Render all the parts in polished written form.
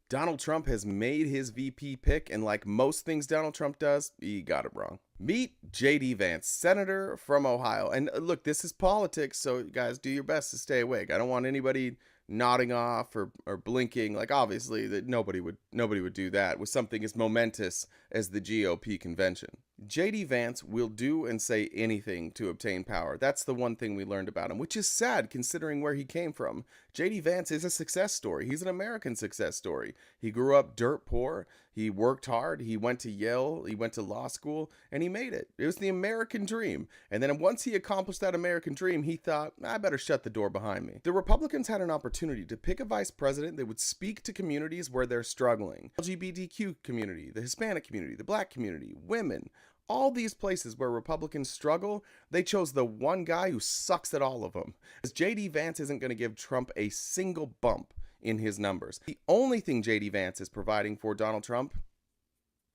Donald Trump has made his VP pick, and like most things Donald Trump does, he got it wrong. Meet J.D. Vance, senator from Ohio. And look, this is politics, so guys, do your best to stay awake. I don't want anybody nodding off or blinking. Like, obviously, that nobody would do that with something as momentous as the GOP convention. J.D. Vance will do and say anything to obtain power. That's the one thing we learned about him, which is sad considering where he came from. J.D. Vance is a success story. He's an American success story. He grew up dirt poor. He worked hard. He went to Yale. He went to law school, and he made it. It was the American dream. And then once he accomplished that American dream, he thought, I better shut the door behind me. The Republicans had an opportunity to pick a vice president that would speak to communities where they're struggling. LGBTQ community, the Hispanic community, the Black community, women. All these places where Republicans struggle, they chose the one guy who sucks at all of them. As J.D. Vance isn't going to give Trump a single bump in his numbers. The only thing J.D. Vance is providing for Donald Trump,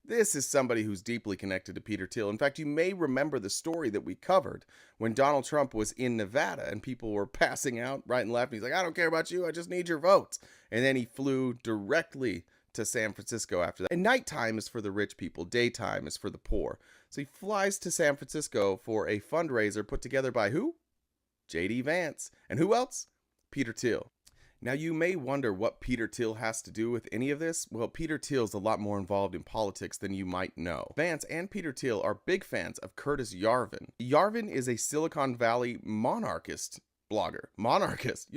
this is somebody who's deeply connected to Peter Thiel. In fact, you may remember the story that we covered when Donald Trump was in Nevada and people were passing out right and left. And he's like, I don't care about you. I just need your votes. And then he flew directly to San Francisco after that. And nighttime is for the rich people. Daytime is for the poor. So he flies to San Francisco for a fundraiser put together by who? J.D. Vance. And who else? Peter Thiel. Now, you may wonder what Peter Thiel has to do with any of this. Well, Peter Thiel's a lot more involved in politics than you might know. Vance and Peter Thiel are big fans of Curtis Yarvin. Yarvin is a Silicon Valley monarchist blogger. Monarchist.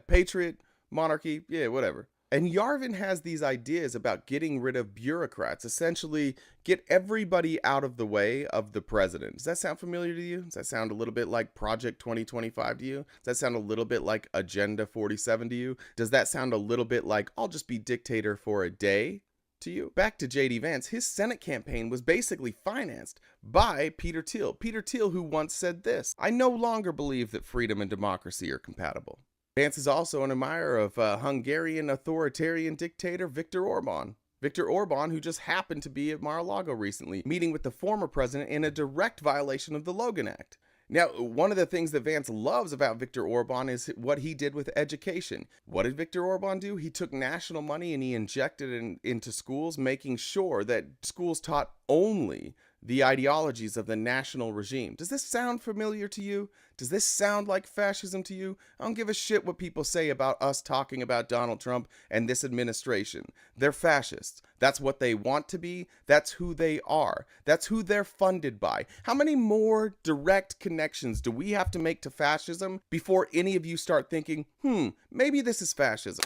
Patriot, monarchy, whatever. And Yarvin has these ideas about getting rid of bureaucrats, essentially get everybody out of the way of the president. Does that sound familiar to you? Does that sound a little bit like Project 2025 to you? Does that sound a little bit like Agenda 47 to you? Does that sound a little bit like I'll just be dictator for a day to you? Back to J.D. Vance, his Senate campaign was basically financed by Peter Thiel. Peter Thiel, who once said this, I no longer believe that freedom and democracy are compatible. Vance is also an admirer of Hungarian authoritarian dictator Viktor Orban. Viktor Orban, who just happened to be at Mar-a-Lago recently, meeting with the former president in a direct violation of the Logan Act. Now, one of the things that Vance loves about Viktor Orban is what he did with education. What did Viktor Orban do? He took national money and he injected it into schools, making sure that schools taught only the ideologies of the national regime. Does this sound familiar to you? Does this sound like fascism to you? I don't give a shit what people say about us talking about Donald Trump and this administration. They're fascists. That's what they want to be. That's who they are. That's who they're funded by. How many more direct connections do we have to make to fascism before any of you start thinking, maybe this is fascism?